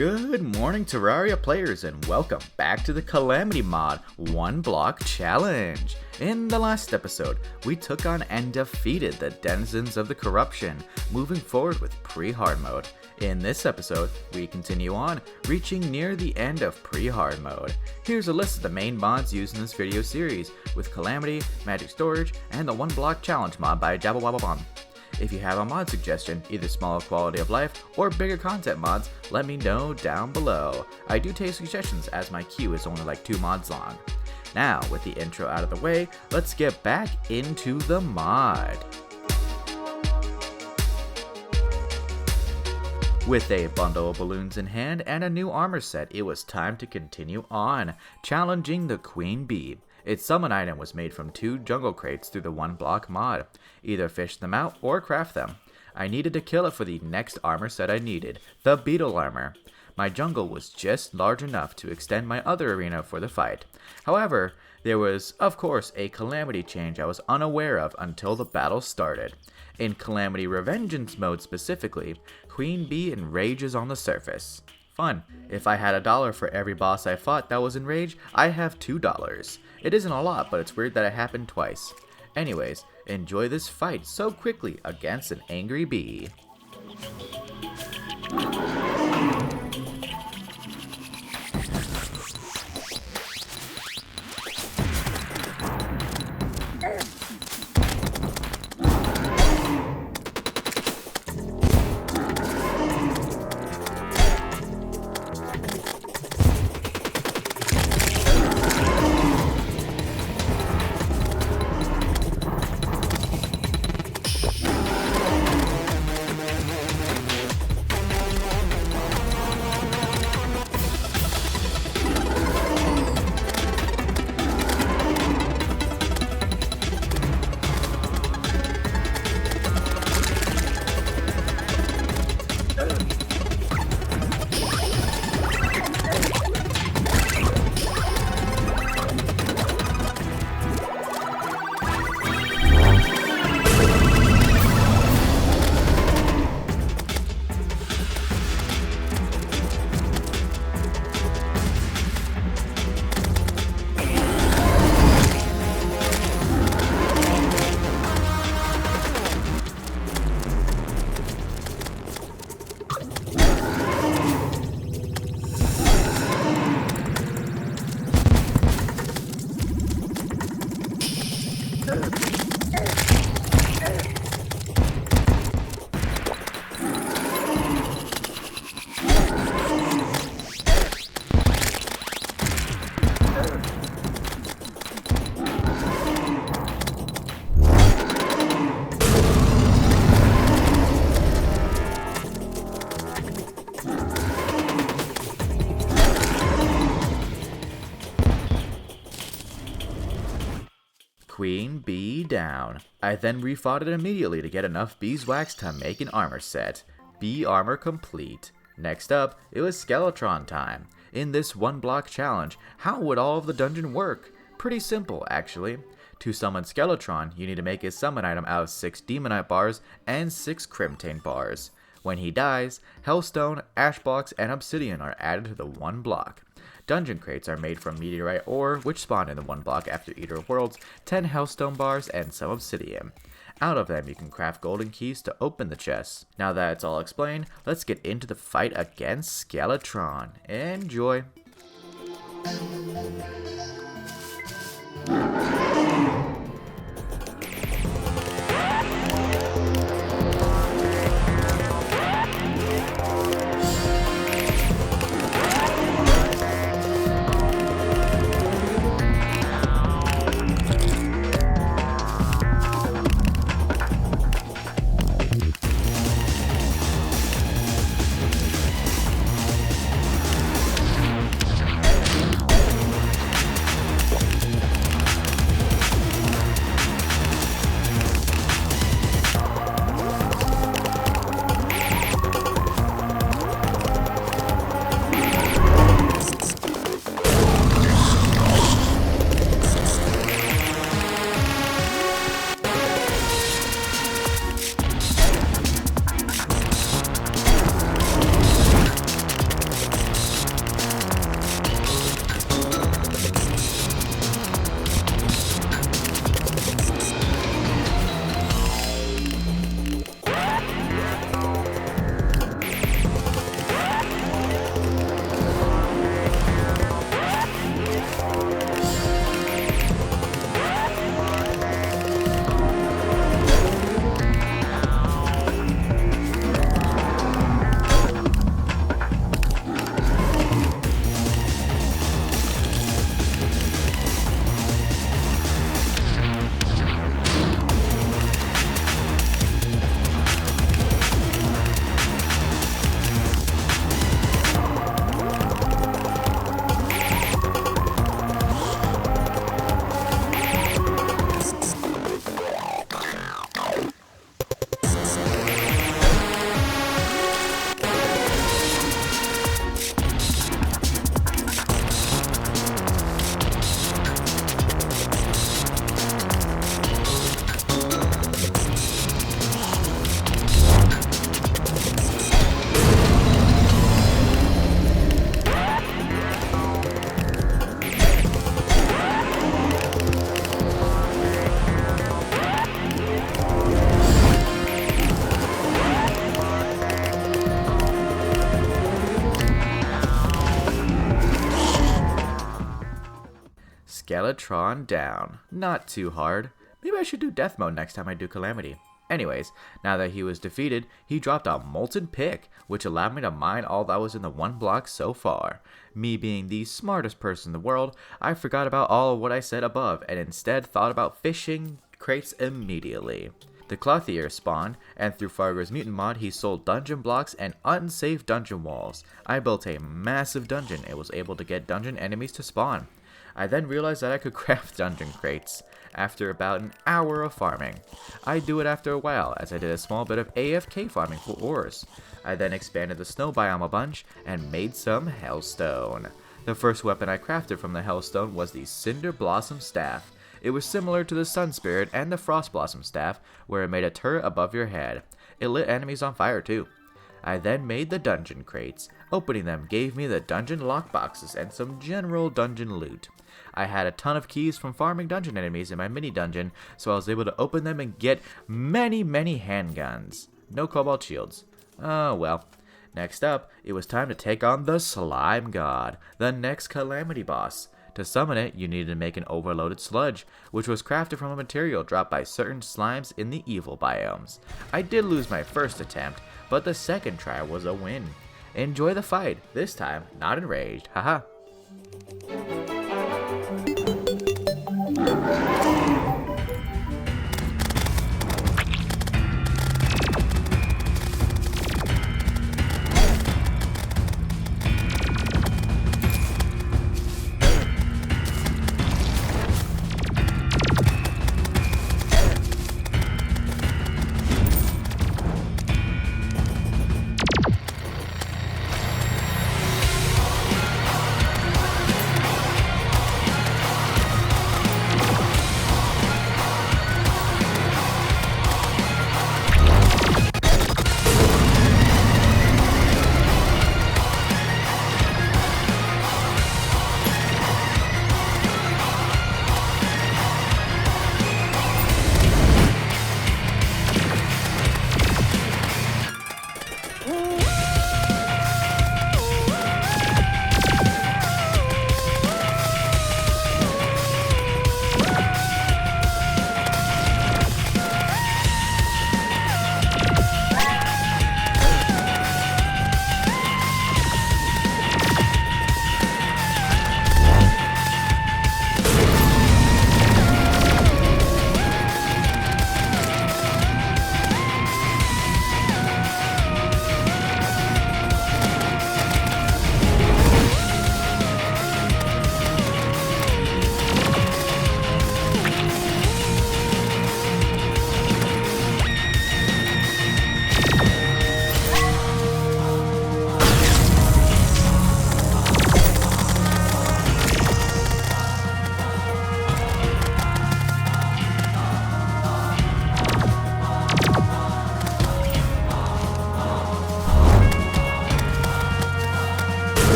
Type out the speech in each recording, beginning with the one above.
Good morning, Terraria players, and welcome back to the Calamity mod 1 block challenge. In the last episode, we took on and defeated the denizens of the corruption, moving forward with pre-hard mode. In this episode, we continue on, reaching near the end of pre-hard mode. Here's a list of the main mods used in this video series, with Calamity, Magic Storage, and the 1 block challenge mod by Jabba. If you have a mod suggestion, either smaller quality of life or bigger content mods, let me know down below. I do take suggestions as my queue is only like 2 mods long. Now, with the intro out of the way, let's get back into the mod. With a bundle of balloons in hand and a new armor set, it was time to continue on, challenging the Queen Bee. Its summon item was made from 2 jungle crates through the 1 block mod. Either fish them out or craft them. I needed to kill it for the next armor set I needed, the beetle armor. My jungle was just large enough to extend my other arena for the fight. However, there was, of course, a Calamity change I was unaware of until the battle started. In Calamity Revengeance mode specifically, Queen Bee enrages on the surface. Fun. If I had $1 for every boss I fought that was enraged, I have $2. It isn't a lot, but it's weird that it happened twice. Anyways, enjoy this fight so quickly against an angry bee. Queen Bee down. I then refought it immediately to get enough beeswax to make an armor set. Bee armor complete. Next up, it was Skeletron time. In this 1 block challenge, how would all of the dungeon work? Pretty simple, actually. To summon Skeletron, you need to make his summon item out of 6 Demonite bars and 6 Crimtane bars. When he dies, Hellstone, Ash Blocks, and Obsidian are added to the 1 block. Dungeon crates are made from meteorite ore, which spawn in the 1 block after Eater of Worlds, 10 Hellstone bars, and some obsidian. Out of them, you can craft golden keys to open the chests. Now that it's all explained, let's get into the fight against Skeletron. Enjoy! Skeletron down. Not too hard. Maybe I should do death mode next time I do Calamity. Anyways, now that he was defeated, he dropped a molten pick, which allowed me to mine all that was in the one block so far. Me being the smartest person in the world, I forgot about all of what I said above and instead thought about fishing crates immediately. The Clothier spawned, and through Fargo's mutant mod, he sold dungeon blocks and unsafe dungeon walls. I built a massive dungeon and was able to get dungeon enemies to spawn. I then realized that I could craft dungeon crates after about an hour of farming. I do it after a while, as I did a small bit of AFK farming for ores. I then expanded the snow biome a bunch and made some hellstone. The first weapon I crafted from the hellstone was the Cinder Blossom Staff. It was similar to the Sun Spirit and the Frost Blossom Staff, where it made a turret above your head. It lit enemies on fire too. I then made the dungeon crates. Opening them gave me the dungeon lockboxes and some general dungeon loot. I had a ton of keys from farming dungeon enemies in my mini dungeon, so I was able to open them and get many handguns. No cobalt shields. Oh well. Next up, it was time to take on the Slime God, the next Calamity boss. To summon it, you needed to make an overloaded sludge, which was crafted from a material dropped by certain slimes in the evil biomes. I did lose my first attempt, but the second try was a win. Enjoy the fight, this time not enraged, haha.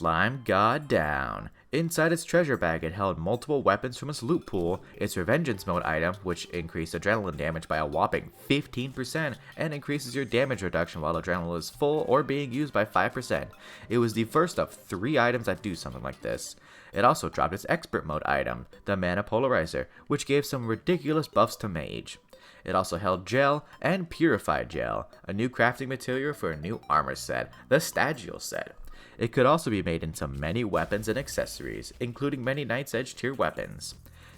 Slime God Down. Inside its treasure bag, it held multiple weapons from its loot pool, its Revengeance mode item, which increased adrenaline damage by a whopping 15% and increases your damage reduction while adrenaline is full or being used by 5%. It was the first of 3 items that do something like this. It also dropped its Expert mode item, the Mana Polarizer, which gave some ridiculous buffs to Mage. It also held Gel and Purified Gel, a new crafting material for a new armor set, the Stagial set. It could also be made into many weapons and accessories, including many Knight's Edge tier weapons.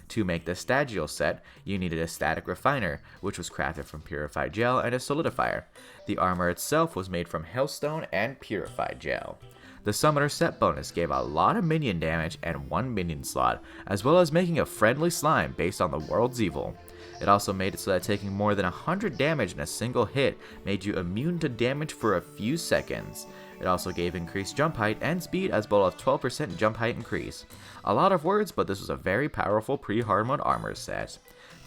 To make the Stagial set, you needed a Static Refiner, which was crafted from Purified Gel and a Solidifier. The armor itself was made from Hellstone and Purified Gel. The Summoner set bonus gave a lot of minion damage and 1 minion slot, as well as making a friendly slime based on the world's evil. It also made it so that taking more than 100 damage in a single hit made you immune to damage for a few seconds. It also gave increased jump height and speed as well as 12% jump height increase. A lot of words, but this was a very powerful pre-hard mode armor set.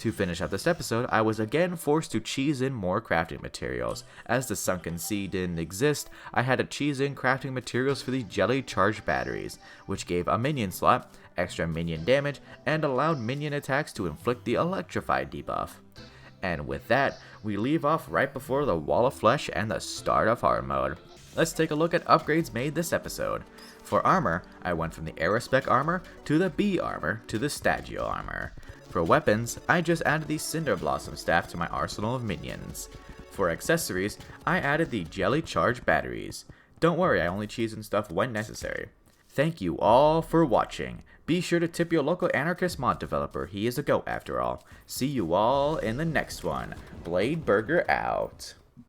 To finish up this episode, I was again forced to cheese in more crafting materials. As the Sunken Sea didn't exist, I had to cheese in crafting materials for the Jelly Charged Batteries, which gave a minion slot, extra minion damage, and allowed minion attacks to inflict the Electrified debuff. And with that, we leave off right before the Wall of Flesh and the start of hard mode. Let's take a look at upgrades made this episode. For armor, I went from the Aerospec armor to the B armor to the Stagio armor. For weapons, I just added the Cinder Blossom staff to my arsenal of minions. For accessories, I added the Jelly Charged Batteries. Don't worry, I only cheese in stuff when necessary. Thank you all for watching. Be sure to tip your local anarchist mod developer, he is a goat after all. See you all in the next one. Blade Burger out.